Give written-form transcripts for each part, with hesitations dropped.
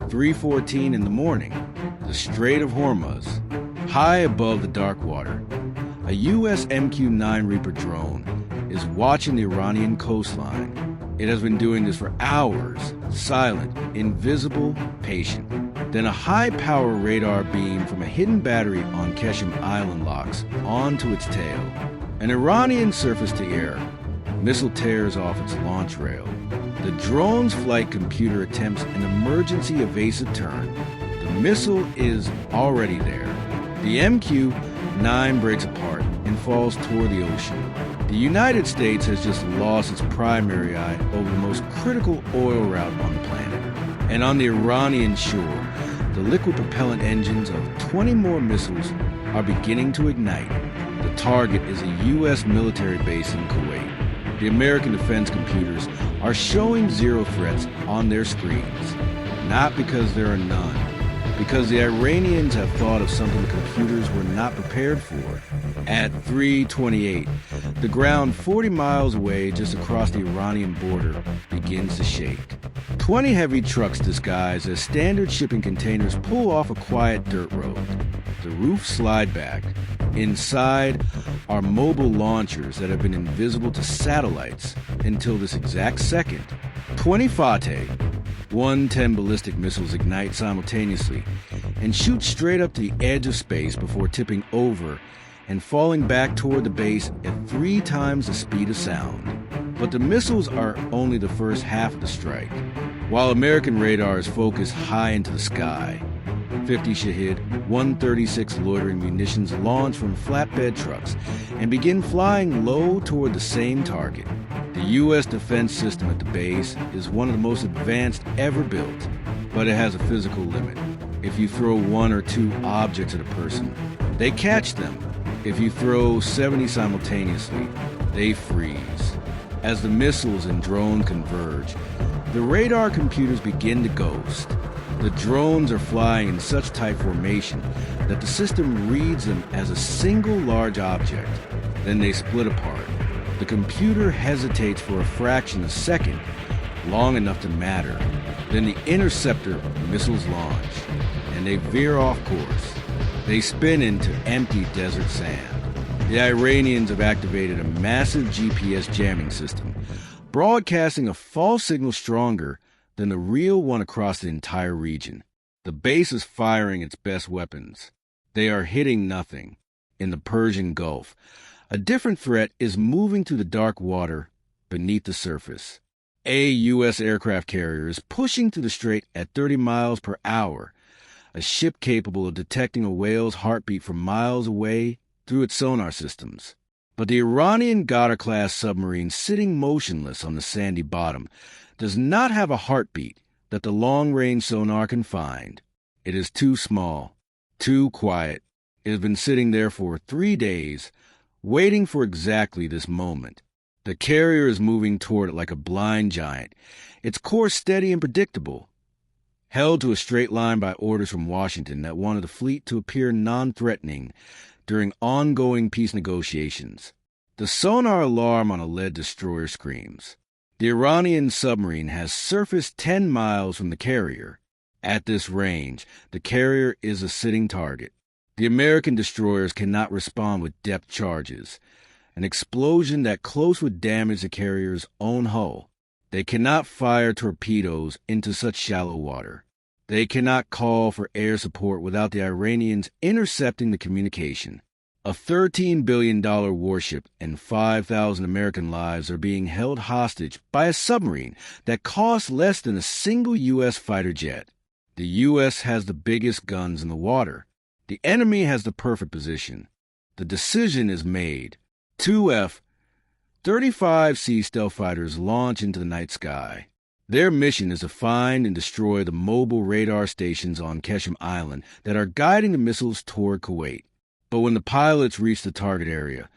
3:14 in the morning, the Strait of Hormuz, high above the dark water, a U.S. MQ-9 Reaper drone is watching the Iranian coastline. It has been doing this for hours, silent, invisible, patient. Then a high-power radar beam from a hidden battery on Qeshm Island locks onto its tail. An Iranian surface-to-air missile tears off its launch rail. The drone's flight computer attempts an emergency evasive turn. The missile is already there. The MQ-9 breaks apart and falls toward the ocean. The United States has just lost its primary eye over the most critical oil route on the planet. And on the Iranian shore, the liquid propellant engines of 20 more missiles are beginning to ignite. The target is a U.S. military base in Kuwait. The American defense computers are showing zero threats on their screens, not because there are none, because the Iranians have thought of something the computers were not prepared for. At 3:28, the ground 40 miles away just across the Iranian border begins to shake. 20 heavy trucks disguised as standard shipping containers pull off a quiet dirt road. The roofs slide back. Inside are mobile launchers that have been invisible to satellites until this exact second. 20 Fateh 110 ballistic missiles ignite simultaneously and shoot straight up to the edge of space before tipping over and falling back toward the base at 3 times the speed of sound. But the missiles are only the first half of the strike, while American radar is focused high into the sky. 50 Shahid 136 loitering munitions launch from flatbed trucks and begin flying low toward the same target. The U.S. defense system at the base is one of the most advanced ever built, but it has a physical limit. If you throw 1 or 2 objects at a person, they catch them. If you throw 70 simultaneously, they freeze. As the missiles and drone converge, the radar computers begin to ghost. The drones are flying in such tight formation that the system reads them as a single large object. Then they split apart. The computer hesitates for a fraction of a second, long enough to matter. Then the interceptor missiles launch, and they veer off course. They spin into empty desert sand. The Iranians have activated a massive GPS jamming system, broadcasting a false signal stronger than the real one across the entire region. The base is firing its best weapons. They are hitting nothing. In the Persian Gulf, a different threat is moving through the dark water beneath the surface. A U.S. aircraft carrier is pushing through the strait at 30 miles per hour, a ship capable of detecting a whale's heartbeat from miles away through its sonar systems. But the Iranian Ghadar-class submarine sitting motionless on the sandy bottom does not have a heartbeat that the long-range sonar can find. It is too small, too quiet. It has been sitting there for 3 days, waiting for exactly this moment. The carrier is moving toward it like a blind giant, its course steady and predictable, held to a straight line by orders from Washington that wanted the fleet to appear non-threatening during ongoing peace negotiations. The sonar alarm on a lead destroyer screams. The Iranian submarine has surfaced 10 miles from the carrier. At this range, the carrier is a sitting target. The American destroyers cannot respond with depth charges. An explosion that close would damage the carrier's own hull. They cannot fire torpedoes into such shallow water. They cannot call for air support without the Iranians intercepting the communication. A $13 billion warship and 5,000 American lives are being held hostage by a submarine that costs less than a single U.S. fighter jet. The U.S. has the biggest guns in the water. The enemy has the perfect position. The decision is made. 2 F-35C stealth fighters launch into the night sky. Their mission is to find and destroy the mobile radar stations on Qeshm Island that are guiding the missiles toward Kuwait. But when the pilots reach the target area,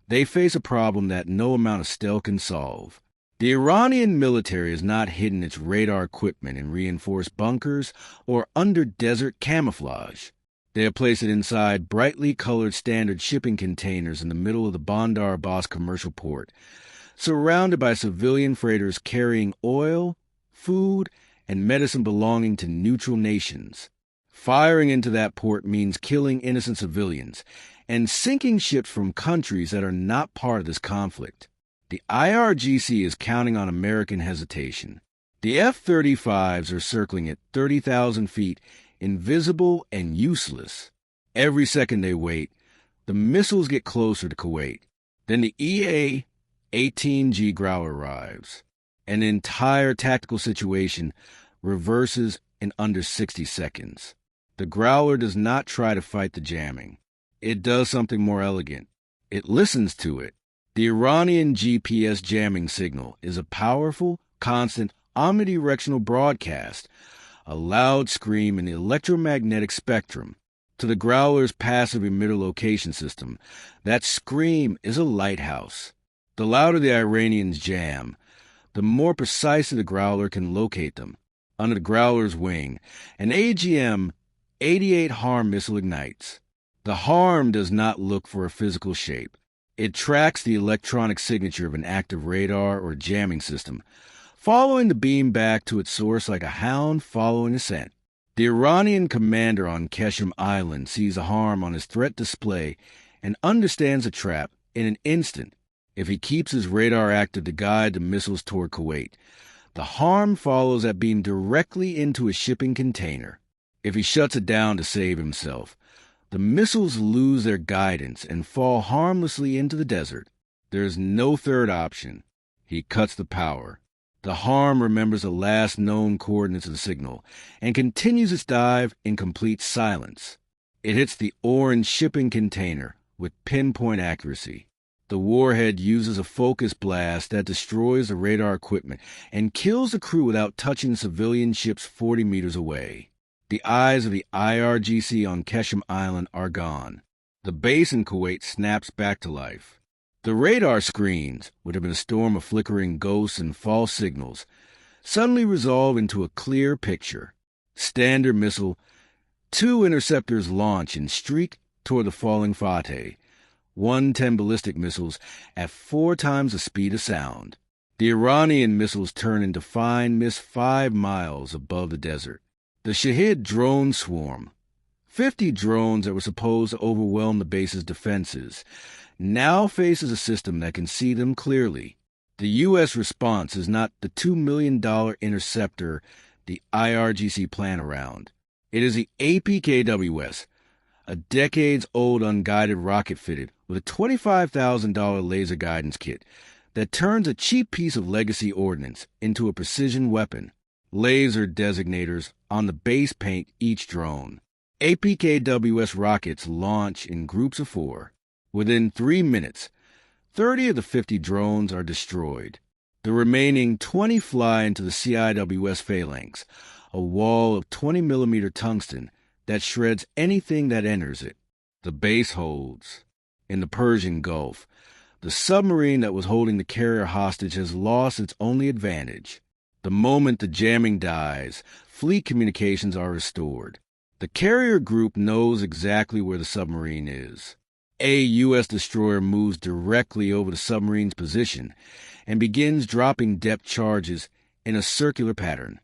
they face a problem that no amount of stealth can solve. The Iranian military has not hidden its radar equipment in reinforced bunkers or under desert camouflage. They have placed it inside brightly colored standard shipping containers in the middle of the Bandar Abbas commercial port, surrounded by civilian freighters carrying oil, food, and medicine belonging to neutral nations. Firing into that port means killing innocent civilians and sinking ships from countries that are not part of this conflict. The IRGC is counting on American hesitation. The F-35s are circling at 30,000 feet, invisible and useless. Every second they wait, the missiles get closer to Kuwait. Then the EA-18G Growler arrives. An entire tactical situation reverses in under 60 seconds. The Growler does not try to fight the jamming. It does something more elegant. It listens to it. The Iranian GPS jamming signal is a powerful, constant, omnidirectional broadcast, a loud scream in the electromagnetic spectrum. To the Growler's passive emitter location system, that scream is a lighthouse. The louder the Iranians jam, the more precisely the Growler can locate them. Under the Growler's wing, an AGM-88 HARM missile ignites. The HARM does not look for a physical shape. It tracks the electronic signature of an active radar or jamming system, following the beam back to its source like a hound following a scent. The Iranian commander on Qeshm Island sees a HARM on his threat display and understands the trap in an instant. If he keeps his radar active to guide the missiles toward Kuwait, the HARM follows that beam directly into a shipping container. If he shuts it down to save himself, the missiles lose their guidance and fall harmlessly into the desert. There is no third option. He cuts the power. The HARM remembers the last known coordinates of the signal and continues its dive in complete silence. It hits the orange shipping container with pinpoint accuracy. The warhead uses a focus blast that destroys the radar equipment and kills the crew without touching civilian ships 40 meters away. The eyes of the IRGC on Qeshm Island are gone. The base in Kuwait snaps back to life. The radar screens, which have been a storm of flickering ghosts and false signals, suddenly resolve into a clear picture. Standard missile, 2 interceptors launch and streak toward the falling Fateh, 110 ballistic missiles at 4 times the speed of sound. The Iranian missiles turn into fine mist 5 miles above the desert. The Shahid drone swarm, 50 drones that were supposed to overwhelm the base's defenses, now faces a system that can see them clearly. The U.S. response is not the $2 million interceptor the IRGC plan around. It is the APKWS, a decades-old unguided rocket fitted with a $25,000 laser guidance kit that turns a cheap piece of legacy ordnance into a precision weapon. Laser designators on the base paint each drone. APKWS rockets launch in groups of 4. Within 3 minutes, 30 of the 50 drones are destroyed. The remaining 20 fly into the CIWS phalanx, a wall of 20-millimeter tungsten that shreds anything that enters it. The base holds. In the Persian Gulf, the submarine that was holding the carrier hostage has lost its only advantage. The moment the jamming dies, fleet communications are restored. The carrier group knows exactly where the submarine is. A U.S. destroyer moves directly over the submarine's position and begins dropping depth charges in a circular pattern.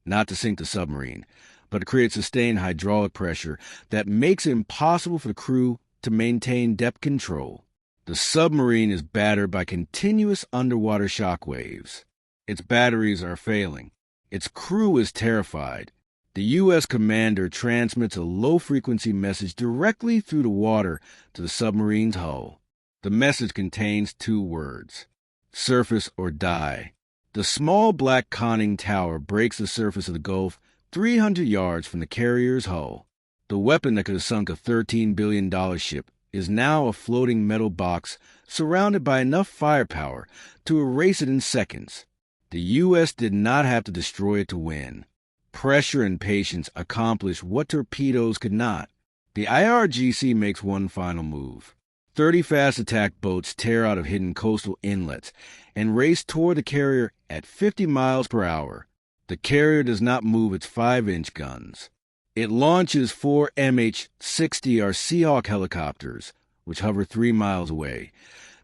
Not to sink the submarine, but to create sustained hydraulic pressure that makes it impossible for the crew to maintain depth control. The submarine is battered by continuous underwater shock waves. Its batteries are failing. Its crew is terrified. The U.S. commander transmits a low-frequency message directly through the water to the submarine's hull. The message contains 2 words: surface or die. The small black conning tower breaks the surface of the Gulf 300 yards from the carrier's hull. The weapon that could have sunk a $13 billion ship is now a floating metal box surrounded by enough firepower to erase it in seconds. The U.S. did not have to destroy it to win. Pressure and patience accomplish what torpedoes could not. The IRGC makes one final move. 30 fast attack boats tear out of hidden coastal inlets and race toward the carrier at 50 miles per hour. The carrier does not move its 5-inch guns. It launches 4 MH-60 or Seahawk helicopters, which hover 3 miles away,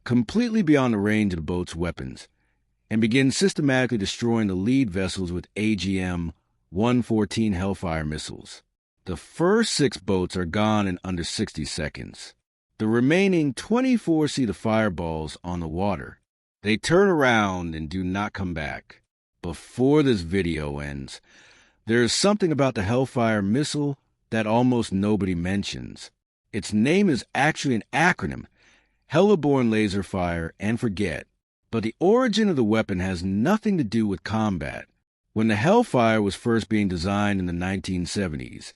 completely beyond the range of the boat's weapons, and began systematically destroying the lead vessels with AGM-114 Hellfire missiles. The first 6 boats are gone in under 60 seconds. The remaining 24 see the fireballs on the water. They turn around and do not come back. Before this video ends, there is something about the Hellfire missile that almost nobody mentions. Its name is actually an acronym, Heliborne Laser Fire and Forget. But the origin of the weapon has nothing to do with combat. When the Hellfire was first being designed in the 1970s,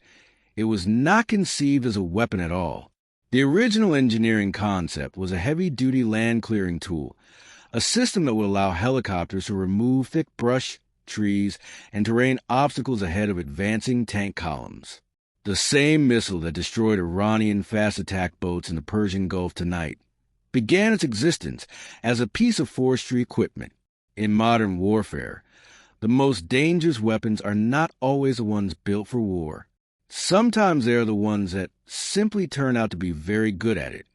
it was not conceived as a weapon at all. The original engineering concept was a heavy-duty land-clearing tool, a system that would allow helicopters to remove thick brush, trees, and terrain obstacles ahead of advancing tank columns. The same missile that destroyed Iranian fast attack boats in the Persian Gulf tonight began its existence as a piece of forestry equipment. In modern warfare, the most dangerous weapons are not always the ones built for war. Sometimes they are the ones that simply turn out to be very good at it.